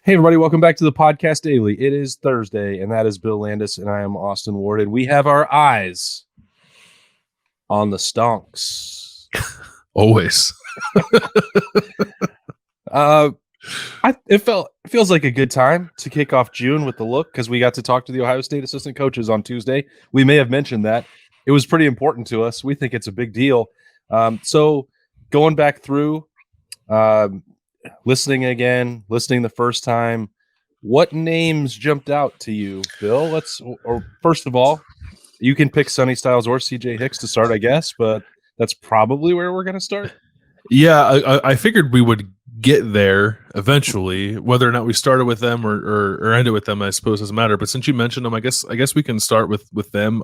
Hey, everybody, welcome back to the Podcast Daily. It is Thursday, and that is Bill Landis, and I am Austin Ward, and we have our eyes on the Stonks. Always. It feels like a good time to kick off June with the look because we got to talk to the Ohio State assistant coaches on Tuesday. We may have mentioned that. It was pretty important to us. We think it's a big deal. So going back through, listening the first time, what names jumped out to you, Bill? First of all, you can pick Sonny Styles or CJ Hicks to start, I guess, but that's probably where we're going to start. Yeah, I figured we would get there eventually. Whether or not we started with them or ended with them, I suppose doesn't matter. But since you mentioned them, I guess we can start with them.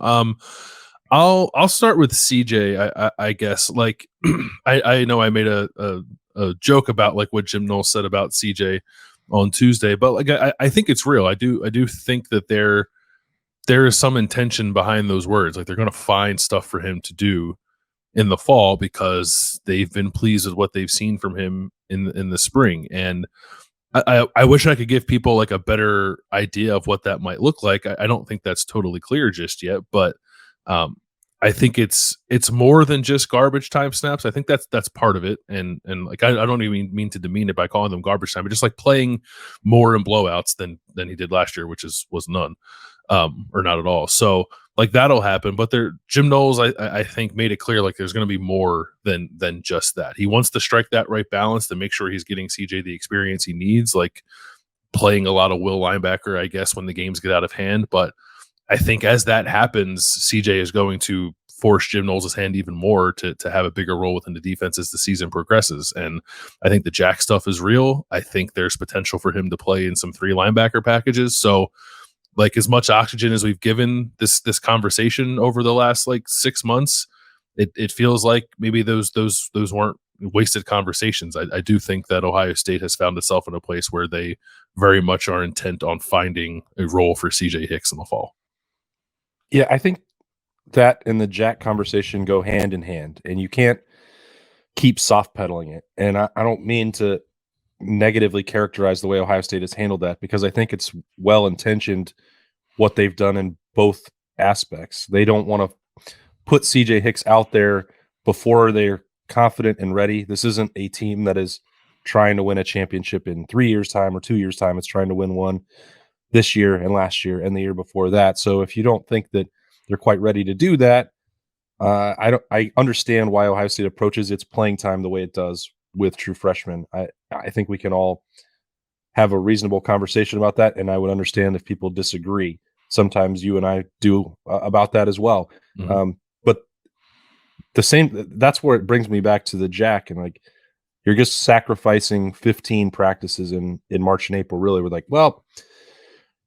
I'll start with CJ. I guess like I know I made a joke about like what Jim Knowles said about CJ on Tuesday, but like I think it's real. I do think that there is some intention behind those words. Like they're going to find stuff for him to do in the fall because they've been pleased with what they've seen from him in the spring. And I wish I could give people like a better idea of what that might look like. I don't think that's totally clear just yet, but I think it's more than just garbage time snaps. I think that's part of it. And like I don't even mean to demean it by calling them garbage time, but just like playing more in blowouts than he did last year, which was none. Or not at all. So like that'll happen. But Jim Knowles, I think made it clear like there's going to be more than just that. He wants to strike that right balance to make sure he's getting CJ the experience he needs, like playing a lot of will linebacker, I guess, when the games get out of hand. But I think as that happens, CJ is going to force Jim Knowles' hand even more to have a bigger role within the defense as the season progresses. And I think the Jack stuff is real. I think there's potential for him to play in some 3 linebacker packages. So like as much oxygen as we've given this conversation over the last like 6 months, it feels like maybe those weren't wasted conversations. I do think that Ohio State has found itself in a place where they very much are intent on finding a role for CJ Hicks in the fall. Yeah, I think that and the Jack conversation go hand in hand, and you can't keep soft pedaling it. And I don't mean to negatively characterize the way Ohio State has handled that because I think it's well intentioned what they've done in both aspects. They don't want to put CJ Hicks out there before they're confident and ready. This isn't a team that is trying to win a championship in 3 years' time or 2 years' time. It's trying to win one this year and last year and the year before that. So if you don't think that they're quite ready to do that, I understand why Ohio State approaches its playing time the way it does with true freshmen. I think we can all have a reasonable conversation about that, and I would understand if people disagree. Sometimes you and I do about that as well. Mm-hmm. But that's where it brings me back to the Jack, and like you're just sacrificing 15 practices in March and April. Really, we're like, well,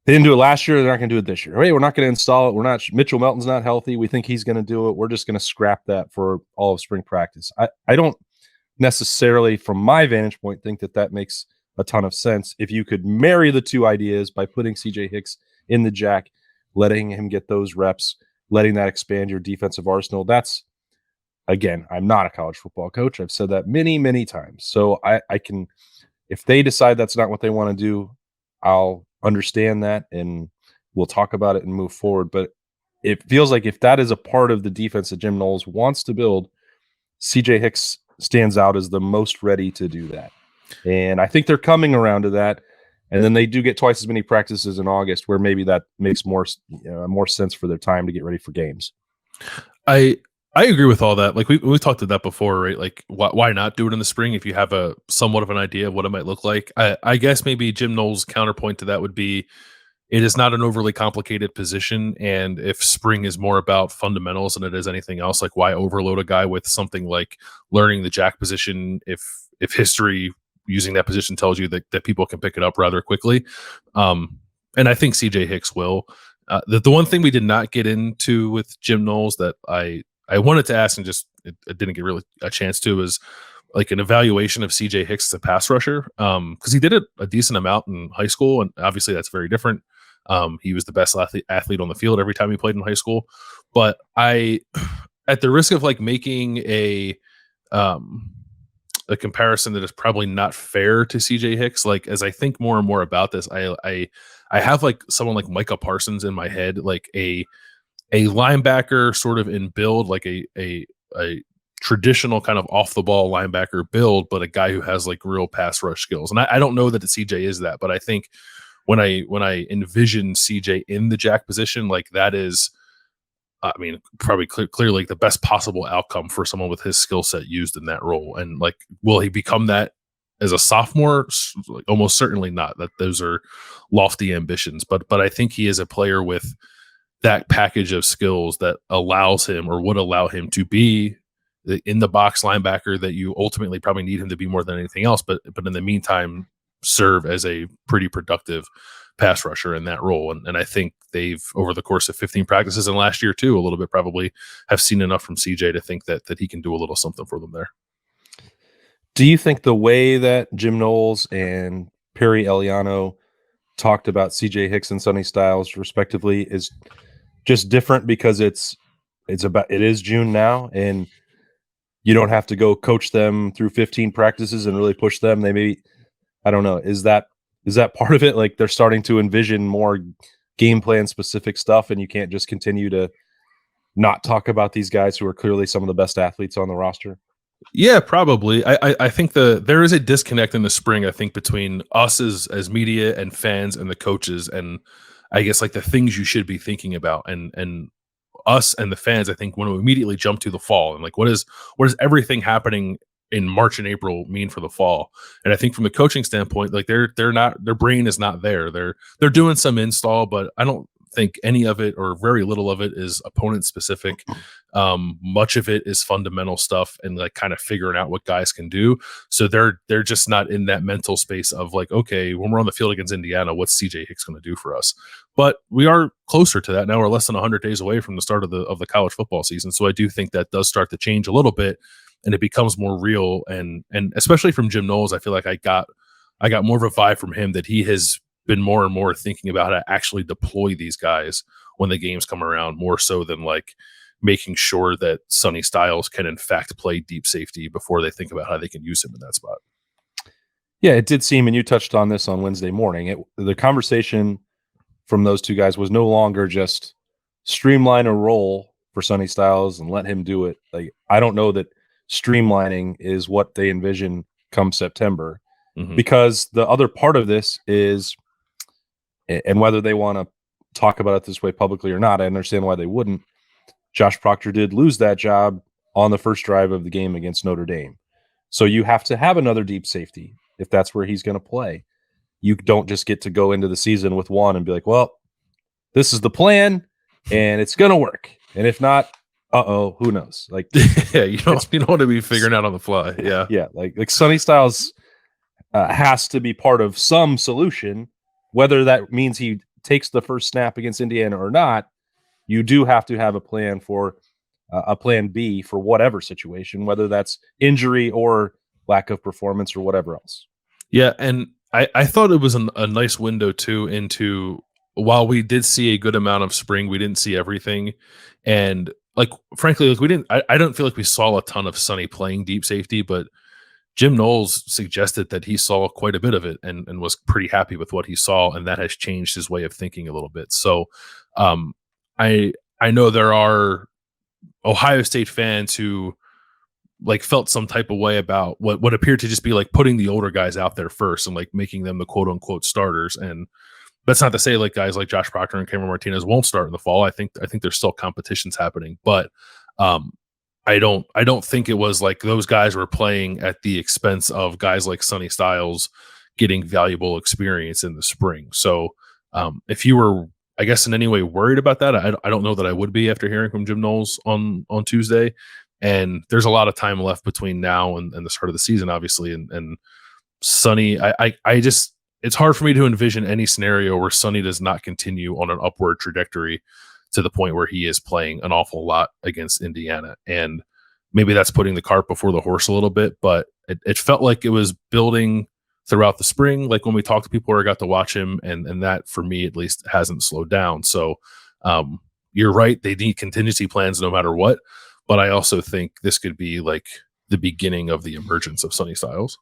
they didn't do it last year. They're not going to do it this year. Hey, we're not going to install it. Mitchell Melton's not healthy. We think he's going to do it. We're just going to scrap that for all of spring practice. I don't necessarily, from my vantage point, think that makes a ton of sense. If you could marry the two ideas by putting CJ Hicks in the Jack, letting him get those reps, letting that expand your defensive arsenal, that's, again, I'm not a college football coach. I've said that many, many times. So I can, if they decide that's not what they want to do, I'll understand that and we'll talk about it and move forward. But it feels like if that is a part of the defense that Jim Knowles wants to build, CJ Hicks stands out as the most ready to do that. And I think they're coming around to that. And then they do get twice as many practices in August where maybe that makes more sense for their time to get ready for games. I agree with all that. Like we talked about that before, right? Like why not do it in the spring if you have a somewhat of an idea of what it might look like? I guess maybe Jim Knowles' counterpoint to that would be it is not an overly complicated position. And if spring is more about fundamentals than it is anything else, like why overload a guy with something like learning the Jack position if history using that position tells you that people can pick it up rather quickly. And I think CJ Hicks will. The one thing we did not get into with Jim Knowles that I wanted to ask and just it didn't get really a chance to is like an evaluation of CJ Hicks as a pass rusher. Because he did it a decent amount in high school, and obviously that's very different. He was the best athlete on the field every time he played in high school. But at the risk of like making a a comparison that is probably not fair to CJ Hicks. Like, as I think more and more about this, I have like someone like Micah Parsons in my head, like a linebacker sort of in build, like a traditional kind of off the ball linebacker build, but a guy who has like real pass rush skills. And I don't know that CJ is that, but I think when I envision CJ in the jack position, like that is, I mean, probably clearly like the best possible outcome for someone with his skill set used in that role. And like, will he become that as a sophomore? Like, almost certainly not. That those are lofty ambitions, but I think he is a player with that package of skills that allows him, or would allow him, to be the in the box linebacker that you ultimately probably need him to be more than anything else. But in the meantime, serve as a pretty productive pass rusher in that role. And I think they've, over the course of 15 practices and last year too, a little bit probably, have seen enough from CJ to think that he can do a little something for them there. Do you think the way that Jim Knowles and Perry Eliano talked about CJ Hicks and Sonny Styles respectively is just different because it is June now, and you don't have to go coach them through 15 practices and really push them? They maybe, I don't know, is that part of it? Like, they're starting to envision more game plan specific stuff, and you can't just continue to not talk about these guys who are clearly some of the best athletes on the roster? Yeah, probably. I think there is a disconnect in the spring, I think, between us as media and fans and the coaches, and I guess like the things you should be thinking about, and us and the fans, I think, when we immediately jump to the fall and like what is everything happening in March and April mean for the fall. And I think from the coaching standpoint, like they're not, their brain is not there. They're doing some install, but I don't think any of it, or very little of it, is opponent specific. Much of it is fundamental stuff and like kind of figuring out what guys can do. So they're just not in that mental space of like, okay, when we're on the field against Indiana, what's CJ Hicks going to do for us? But we are closer to that now. We're less than 100 days away from the start of the college football season. So I do think that does start to change a little bit, and it becomes more real. And especially from Jim Knowles, I feel like I got more of a vibe from him that he has been more and more thinking about how to actually deploy these guys when the games come around, more so than like making sure that Sonny Styles can in fact play deep safety before they think about how they can use him in that spot. Yeah, it did seem, and you touched on this on Wednesday morning, the conversation from those two guys was no longer just streamline a role for Sonny Styles and let him do it. Like, I don't know that streamlining is what they envision come September, because the other part of this is, and whether they want to talk about it this way publicly or not, I understand why they wouldn't. Josh Proctor did lose that job on the first drive of the game against Notre Dame. So you have to have another deep safety if that's where he's going to play. You don't just get to go into the season with one and be like, well, this is the plan and it's going to work. And if not, who knows? Like, yeah, you don't want to be figuring out on the fly. Yeah. Yeah. Like Sonny Styles has to be part of some solution, whether that means he takes the first snap against Indiana or not. You do have to have a plan for a plan B for whatever situation, whether that's injury or lack of performance or whatever else. Yeah. And I thought it was a nice window too into, while we did see a good amount of spring, we didn't see everything. And like, frankly, like I don't feel like we saw a ton of Sonny playing deep safety, but Jim Knowles suggested that he saw quite a bit of it and was pretty happy with what he saw. And that has changed his way of thinking a little bit. So I know there are Ohio State fans who like felt some type of way about what appeared to just be like putting the older guys out there first and like making them the quote unquote starters. And that's not to say like guys like Josh Proctor and Cameron Martinez won't start in the fall. I think there's still competitions happening, but I don't think it was like those guys were playing at the expense of guys like Sonny Styles getting valuable experience in the spring. So if you were, I guess, in any way worried about that, I don't know that I would be after hearing from Jim Knowles on Tuesday. And there's a lot of time left between now and the start of the season, obviously. And Sonny, I just, it's hard for me to envision any scenario where Sonny does not continue on an upward trajectory to the point where he is playing an awful lot against Indiana. And maybe that's putting the cart before the horse a little bit, but it felt like it was building throughout the spring. Like when we talked to people where I got to watch him, and that for me, at least, hasn't slowed down. So you're right. They need contingency plans no matter what. But I also think this could be like the beginning of the emergence of Sonny Styles.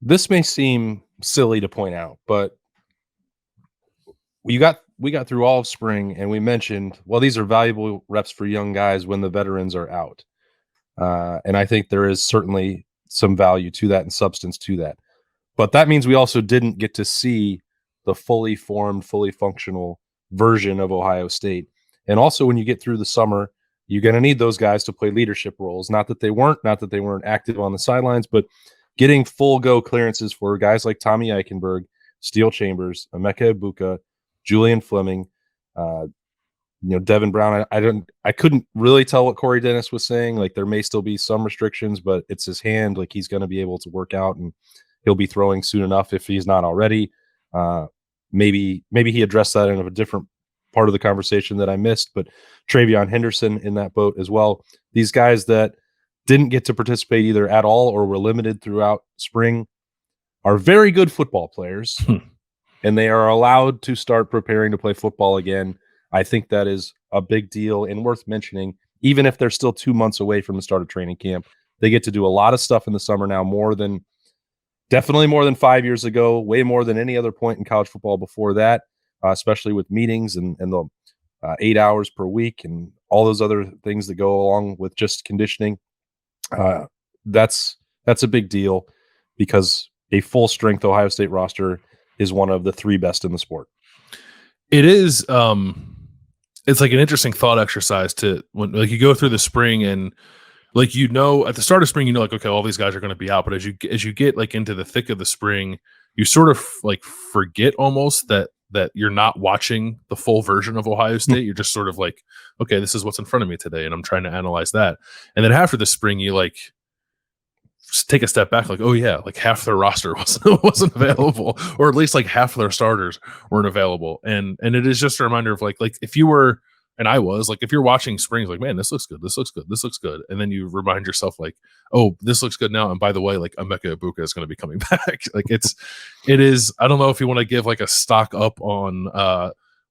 This may seem silly to point out, but we got through all of spring, and we mentioned, well, these are valuable reps for young guys when the veterans are out. And I think there is certainly some value to that and substance to that. But that means we also didn't get to see the fully formed, fully functional version of Ohio State. And also, when you get through the summer, you're going to need those guys to play leadership roles. Not that they weren't active on the sidelines, but getting full go clearances for guys like Tommy Eichenberg, Steele Chambers, Emeka Ibuka, Julian Fleming, Devin Brown. I couldn't really tell what Corey Dennis was saying. Like, there may still be some restrictions, but it's his hand. Like, he's going to be able to work out, and he'll be throwing soon enough if he's not already. Maybe he addressed that in a different part of the conversation that I missed, but Travion Henderson in that boat as well. These guys that didn't get to participate either at all or were limited throughout spring are very good football players, and they are allowed to start preparing to play football again. I think that is a big deal and worth mentioning, even if they're still 2 months away from the start of training camp. They get to do a lot of stuff in the summer now, definitely more than 5 years ago, way more than any other point in college football before that, especially with meetings and the 8 hours per week and all those other things that go along with just conditioning. That's a big deal, because a full strength Ohio State roster is one of the 3 best in the sport. It is. It's like an interesting thought exercise to when, like, you go through the spring and, like, at the start of spring, like, okay, all these guys are going to be out. But as you get like into the thick of the spring, you sort of like forget almost that you're not watching the full version of Ohio State. You're just sort of like, okay, this is what's in front of me today, and I'm trying to analyze that. And then after the spring, you like take a step back, like, oh yeah, like half their roster wasn't available, or at least like half of their starters weren't available. And it is just a reminder of like if you were, and I was like, if you're watching spring, like, man, this looks good, and then you remind yourself like, oh, this looks good now, and by the way, like, Emeka Ibuka is going to be coming back. Like, it is. I don't know if you want to give like a stock up on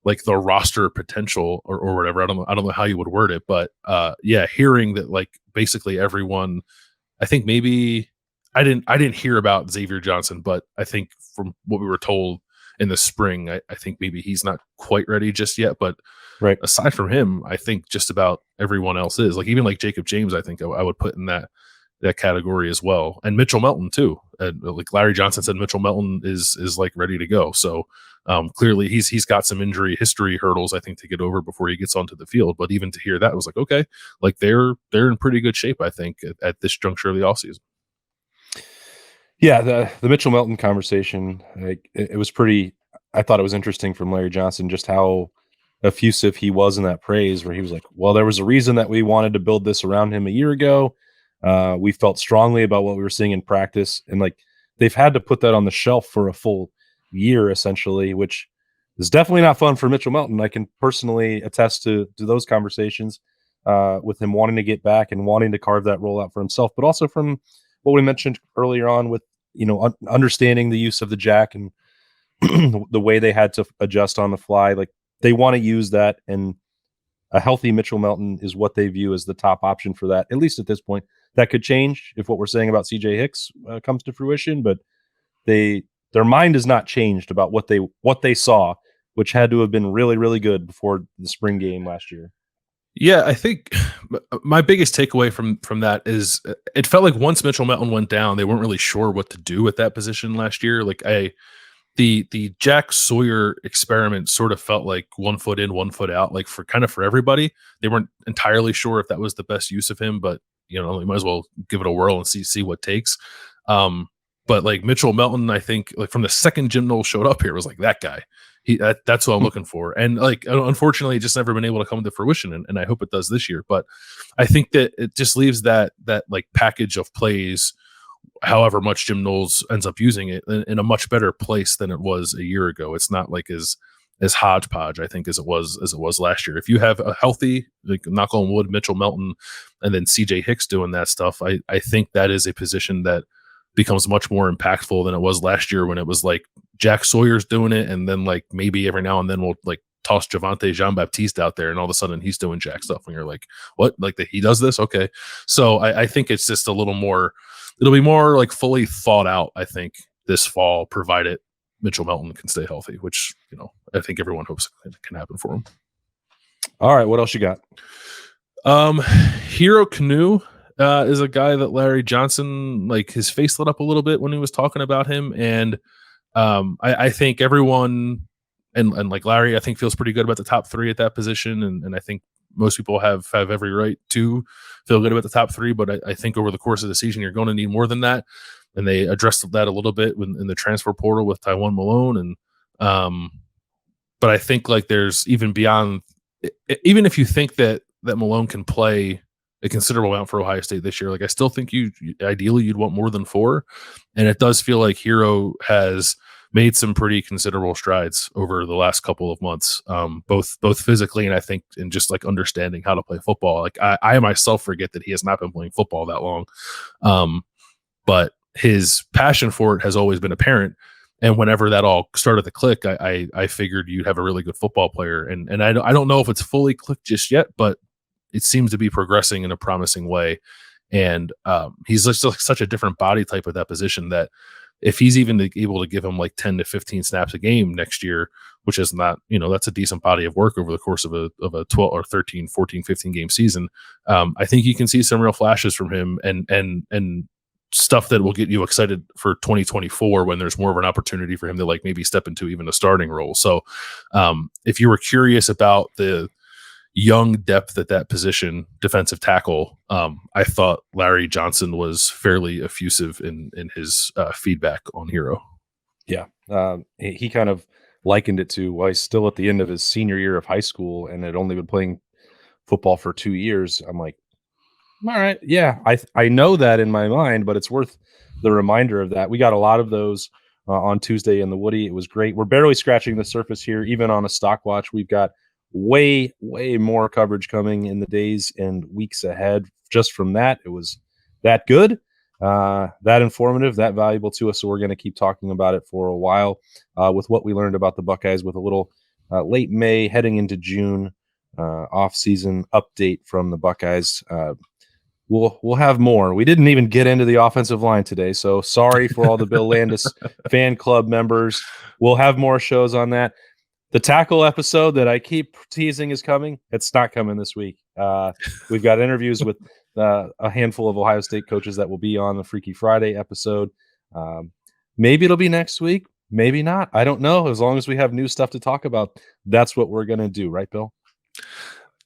like the roster potential or whatever. I don't know how you would word it, but yeah, hearing that like basically everyone. I think maybe I didn't hear about Xavier Johnson, but I think from what we were told in the spring, I think maybe he's not quite ready just yet. But right, aside from him, I think just about everyone else is. Like, even like Jacob James, I think I would put in that category as well. And Mitchell Melton too. Like Larry Johnson said, Mitchell Melton is like ready to go. So clearly he's got some injury history hurdles, I think, to get over before he gets onto the field. But even to hear that was like, okay, like they're in pretty good shape, I think, at this juncture of the offseason. Yeah, the Mitchell Melton conversation, like, it was pretty. I thought it was interesting from Larry Johnson just how effusive he was in that praise, where he was like, well, there was a reason that we wanted to build this around him a year ago. We felt strongly about what we were seeing in practice, and like, they've had to put that on the shelf for a full year, essentially, which is definitely not fun for Mitchell Melton. I can personally attest to those conversations with him wanting to get back and wanting to carve that role out for himself, but also from what we mentioned earlier on with, understanding the use of the jack and the way they had to adjust on the fly. Like, they want to use that, and a healthy Mitchell Melton is what they view as the top option for that, at least at this point. That could change if what we're saying about CJ Hicks comes to fruition, but their mind is not changed about what they saw, which had to have been really, really good before the spring game last year. Yeah, I think my biggest takeaway from that is it felt like once Mitchell Melton went down, they weren't really sure what to do at that position last year. Like, the Jack Sawyer experiment sort of felt like 1 foot in, 1 foot out, like for everybody. They weren't entirely sure if that was the best use of him, but you might as well give it a whirl and see what takes. But like Mitchell Melton, I think like from the second Jim Knowles showed up here, was like, that guy. That's what I'm looking for. And like, unfortunately, just never been able to come to fruition. And I hope it does this year. But I think that it just leaves that like package of plays, however much Jim Knowles ends up using it, in a much better place than it was a year ago. It's not like as hodgepodge, I think, as it was last year. If you have a healthy, like, knock on wood, Mitchell Melton, and then CJ Hicks doing that stuff, I think that is a position that becomes much more impactful than it was last year, when it was like Jack Sawyer's doing it, and then like maybe every now and then we'll like toss Javante Jean-Baptiste out there and all of a sudden he's doing jack stuff and you're like, what? Like he does this? Okay. So I think it's just a little more, it'll be more like fully thought out, I think, this fall, provided Mitchell Melton can stay healthy, which, I think everyone hopes can happen for him. All right. What else you got? Hero Kanu is a guy that Larry Johnson, like his face lit up a little bit when he was talking about him. And I think everyone and like Larry, I think feels pretty good about the top three at that position. And I think most people have every right to feel good about the top three. But I think over the course of the season, you're going to need more than that. And they addressed that a little bit in the transfer portal with Tywone Malone. And but I think like there's even beyond, even if you think that Malone can play a considerable amount for Ohio State this year, like I still think ideally you'd want more than 4. And it does feel like Hero has made some pretty considerable strides over the last couple of months, both physically and I think in just like understanding how to play football. Like I myself forget that he has not been playing football that long. But his passion for it has always been apparent. And whenever that all started to click, I figured you'd have a really good football player. And I don't know if it's fully clicked just yet, but it seems to be progressing in a promising way. And he's just like such a different body type of that position that if he's even able to give him like 10 to 15 snaps a game next year, which is not, that's a decent body of work over the course of a 12 or 13, 14, 15 game season. I think you can see some real flashes from him and stuff that will get you excited for 2024 when there's more of an opportunity for him to like maybe step into even a starting role. So if you were curious about the young depth at that position, defensive tackle, I thought Larry Johnson was fairly effusive in his feedback on Hero. Yeah. He kind of likened it to, well, he's still at the end of his senior year of high school and had only been playing football for 2 years. I'm like, all right. Yeah, I know that in my mind, but it's worth the reminder of that. We got a lot of those on Tuesday in the Woody. It was great. We're barely scratching the surface here, even on a stock watch. We've got way more coverage coming in the days and weeks ahead. Just from that, it was that good, that informative, that valuable to us. So we're going to keep talking about it for a while with what we learned about the Buckeyes with a little late May heading into June off-season update from the Buckeyes. We'll have more. We didn't even get into the offensive line today, so sorry for all the Bill Landis fan club members. We'll have more shows on that. The tackle episode that I keep teasing is coming. It's not coming this week. We've got interviews with a handful of Ohio State coaches that will be on the Freaky Friday episode. Maybe it'll be next week. Maybe not. I don't know. As long as we have new stuff to talk about, that's what we're going to do. Right, Bill?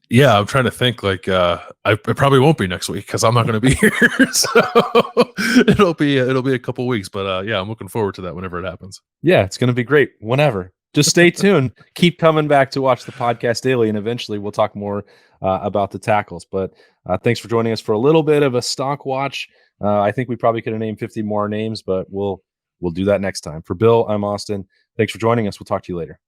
Yeah, I'm trying to think. Like, it probably won't be next week because I'm not going to be here. So it'll be a couple weeks. But yeah, I'm looking forward to that whenever it happens. Yeah, it's going to be great. Whenever. Just stay tuned. Keep coming back to watch the podcast daily, and eventually we'll talk more about the tackles. But thanks for joining us for a little bit of a stock watch. I think we probably could have named 50 more names, but we'll do that next time. For Bill, I'm Austin. Thanks for joining us. We'll talk to you later.